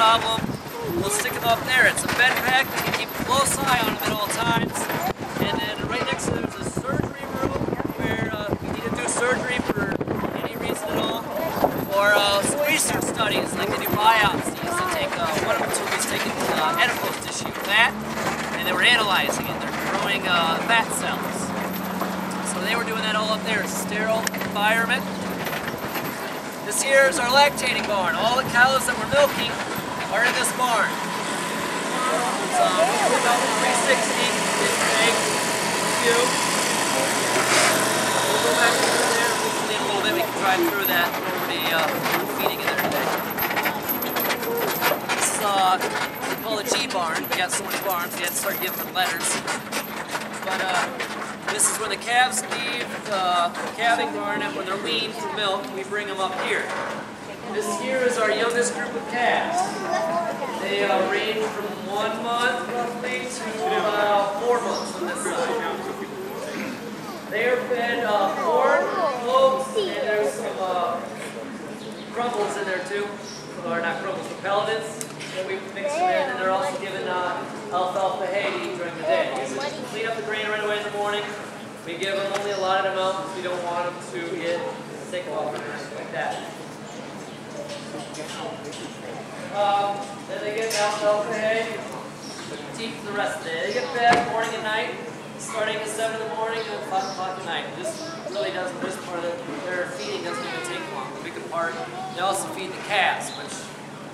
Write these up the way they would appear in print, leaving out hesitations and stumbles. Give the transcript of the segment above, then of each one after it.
problem, we'll stick them up there. It's a bed pack. You can keep a close eye on them at all times. And then right next to them is a surgery room where we need to do surgery for any reason at all. Or some research studies, like they do biopsies. They take one of them was taking adipose tissue, fat, and they were analyzing it. They're growing fat cells. So they were doing that all up there. It's a sterile environment. This here is our lactating barn. All the cows that we're milking are in this barn. It's about 360 big, few. We'll go back through there. Hopefully in a little bit we can drive through that. Nobody feeding in there today. This is we call it a G barn. We got so many barns we had to start giving them letters. But this is where the calves leave the calving barn, and when they're weaned for milk, we bring them up here. This here is our youngest group of calves. They range from 1 month roughly to about 4 months on this side. They are fed corn, oats, and there's some crumbles in there too. Or not crumbles, but pelletins. And we mix them in, and they're also given alfalfa hay to eat during the day. We clean up the grain right away in the morning. We give them only a allotted amount because we don't want them to get sick off or anything like that. Then they get alfalfa hay to eat for the rest of the day. They get fed morning and night, starting at 7 in the morning and 5 o'clock at night. This really doesn't, this part of their feeding doesn't even take long. The bigger part, they also feed the calves, which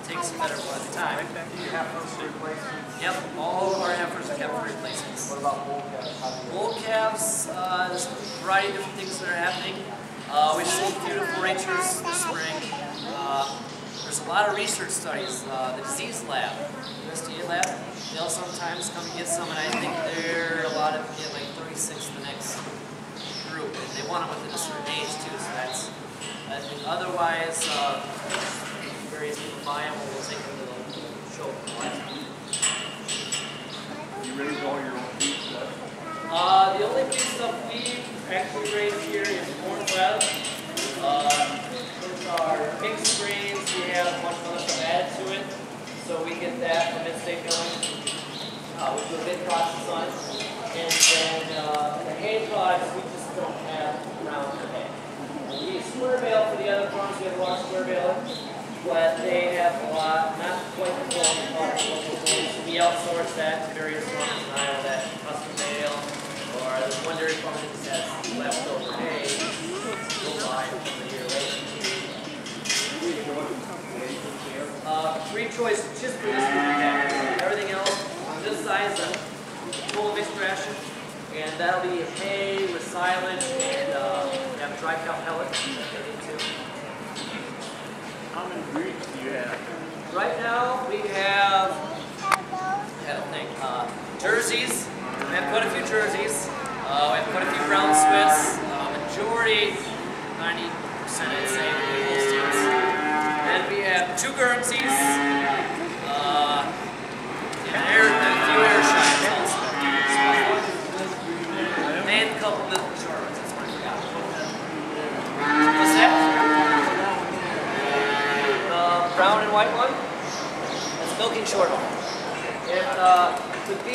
takes a better part of the time. Do you have those replacements? Yep, all of our heifers are kept for replacements. What about bull calves? Bull calves, there's a variety of different things that are happening. We've sold a few to 4-H'ers this spring. There's a lot of research studies. The disease lab, the USDA lab, they'll sometimes come and get some, and I think they're allotted to get like 36 the next group. And they want them within a certain age too, so that's, I think otherwise, various people buy them, we'll take them to the show. You raise all your own beef stuff? The only beef stuff we actually raise here is corn web. With our mixed grains, we have a bunch of other stuff added to it, so we get that from mid-state milling. We do a big process on it. And then the hay products, we just don't have around for hay. We use square bale for the other farms, we have a lot of square bale, but they have a lot, not quite the quality products, so we outsource that to various farms in Iowa that custom bale, or there's one dairy farm that just has leftover hay, we'll buy it from the year later. Free choice, just for this one pack. Everything else on this side is a full mixed ration, and that'll be hay with silage and have a dry cow pellet. How many breeds do you have? Right now we have, I don't think, jerseys. We have quite a few jerseys. We have quite a few brown Swiss. Majority, 90% I'd say, Holsteins. Then we have 2 Guernseys. And a few Ayrshires also. And a couple milk shorts, that's what I forgot. What's that? The brown and white one? That's milking shorthorn. If the B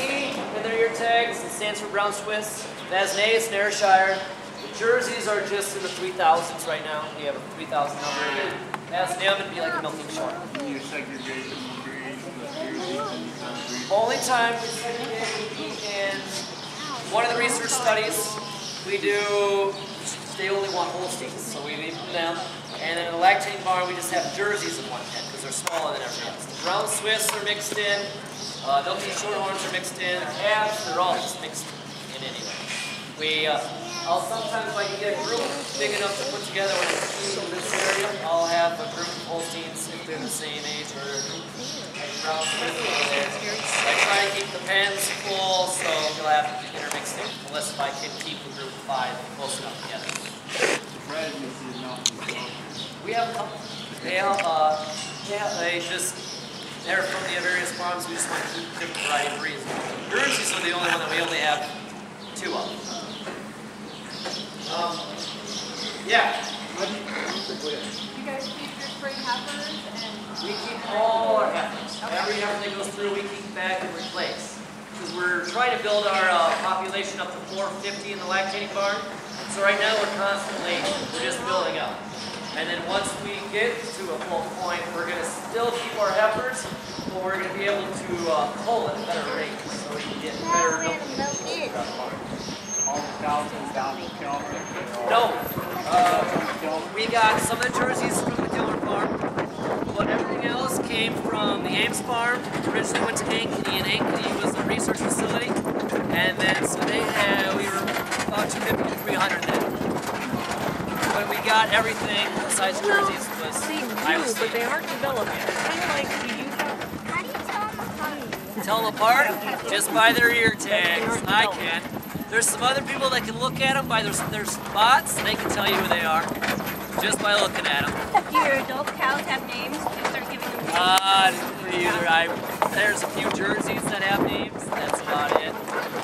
and they're your tags, it stands for brown Swiss. That's an A, it's an Ayrshire. The jerseys are just in the 3000s right now. We have a 3000 number. That's an M and be like a milking short. You segregate them in breeds, Only time we segregate in one of the research studies we do, they only want Holsteins, so we leave them. And then in the lactating barn we just have jerseys in one pen because they're smaller than everything else. The brown Swiss are mixed in, milking shorthorns are mixed in, the calves, they're all just mixed in anyway. I'll sometimes, if I can get a group big enough to put together when I'm teaching in this area, I'll have a group of Holsteins if they're the same age or brown Swiss over there. I try to keep the pens full so you'll have intermixing, unless if I can keep the group of 5 close enough together. We have a couple. They're from the various farms. We just want to keep different variety of breeds. Guernseys are the only one that we only have 2 of. Yeah. You guys keep your spring heifers and... We keep all our heifers. Every heifer that goes through, we keep back and replace. Because we're trying to build our population up to 450 in the lactating barn. So right now we're just building up. And then once we get to a full point, we're going to still keep our heifers, but we're going to be able to cull at a better rate, so we can get better milk conditions throughout the barn. All the cows and down the kiln? No, we got some of the jerseys from the Kilmer farm, but everything else came from the Ames farm. Originally went to Ankeny, and Ankeny was the research facility, and then so we were about 250 to 300 then. When we got everything besides jerseys was I.S.U. But they aren't developed yet. Kind of like, do you have... How do you tell them apart? Tell them apart just by their ear tags. I can. There's some other people that can look at them by their spots, and they can tell you who they are just by looking at them. Do your adult cows have names? Do you start giving them names? There's a few jerseys that have names. That's about it.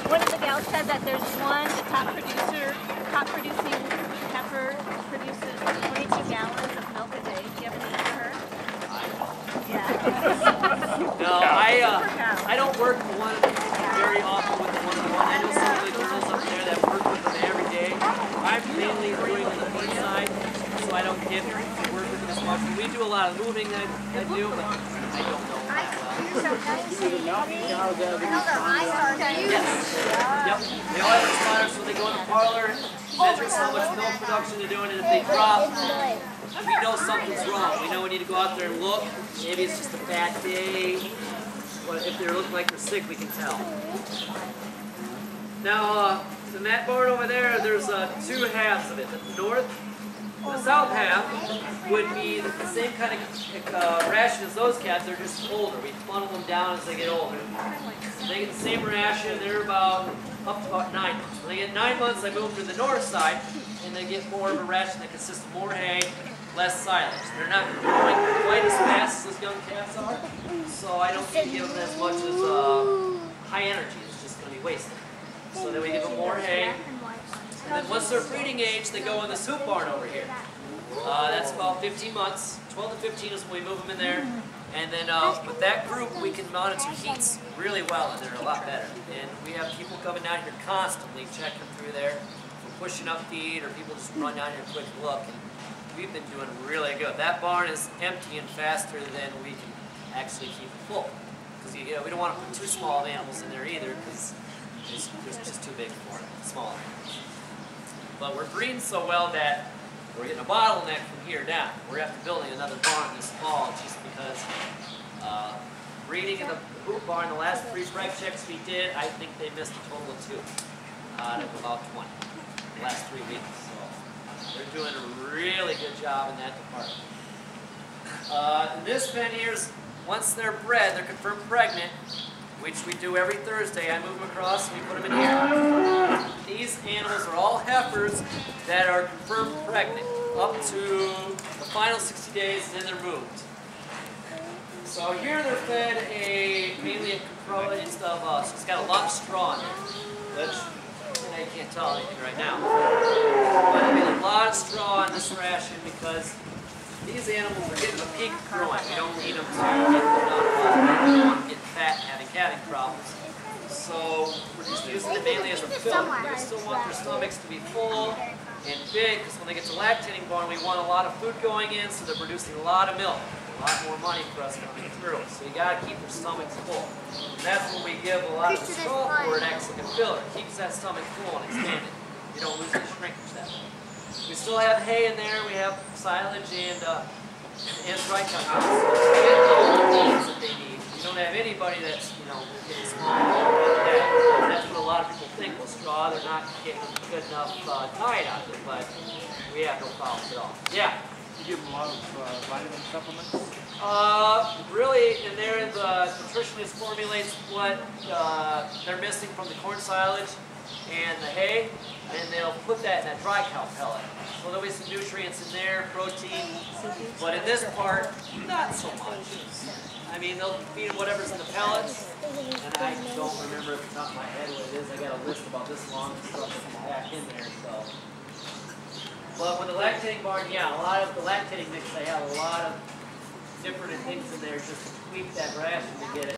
One of the gals said that there's one, the top producing heifer produces 22 gallons of milk a day. Do you have a name for her? Yeah. No, I don't work one very often with the one-on-one. I know some of the girls up there that work with them every day. I'm mainly doing the feed side, so I don't get to work with them as much. We do a lot of moving that I do, but I don't know that well. Yes. Yep. They all have responders, so they go in the parlor, measure how much milk production they're doing, and if they drop, we know something's wrong. We know we need to go out there and look. Maybe it's just a bad day. But if they're looking like they're sick, we can tell. Now, in that barn over there, there's two halves of it. The north and the south half would be the same kind of ration as those calves. They're just older. We funnel them down as they get older. So they get the same ration. They're up to about 9 months. When they get 9 months, I move them to the north side, and they get more of a ration that consists of more hay, less silage. They're not growing quite as fast as those young calves are, so I don't need to give them as much as high energy. It's just going to be wasted. So then we give them more hay. And then once they're breeding age, they go in this hoop barn over here. That's about 15 months. 12 to 15 is when we move them in there. And then with that group, we can monitor heats really well, and they're a lot better. And we have people coming down here constantly checking through there, pushing up feed, or people just run down here and quick look. And we've been doing really good. That barn is emptying faster than we can actually keep it full. Because we don't want to put too small of animals in there either, because it's just too big for it, smaller animals. But we're breeding so well that we're getting a bottleneck from here down. We're going to have to build another barn this fall just because breeding in the hoop barn, the last 3 preg checks we did, I think they missed a total of 2 out of about 20 the last 3 weeks. So they're doing a really good job in that department. In this pen here, once they're bred, they're confirmed pregnant, which we do every Thursday. I move them across and we put them in here. These animals are all heifers that are confirmed pregnant up to the final 60 days, and then they're moved. So here they're fed mainly a comprised of, so it's got a lot of straw in it, which I can't tell anything right now. But I mean, a lot of straw in this ration because these animals are getting a peak growing. We don't need them to get fat and having calving problems. So we're just using it mainly as a filler. We still want their stomachs to be full and big, because when they get to lactating barn, we want a lot of food going in, so they're producing a lot of milk. A lot more money for us coming through. So you got to keep their stomachs full. And that's when we give a lot of straw for it, acts like a filler. It keeps that stomach full and expanded. You don't lose any shrinkage that way. We still have hay in there. We have silage and dry cow. So they get all the needs that they need. You don't have anybody that's, getting small. That's what a lot of people think. Well, straw, they're not getting a good enough diet out of it, but we have no problems at all. Yeah. You give them a lot of vitamin supplements? Really, in there, the nutritionist formulates what they're missing from the corn silage and the hay, and they'll put that in that dry cow pellet. So there'll be some nutrients in there, protein, but in this part, not so much. I mean, they'll feed whatever's in the pellets, and I don't remember at the top of my head what it is. I got a list about this long of stuff that's back in there, so. But with the lactating barn, yeah, a lot of the lactating mix, they have a lot of different things in there just to sweep that ration to get it.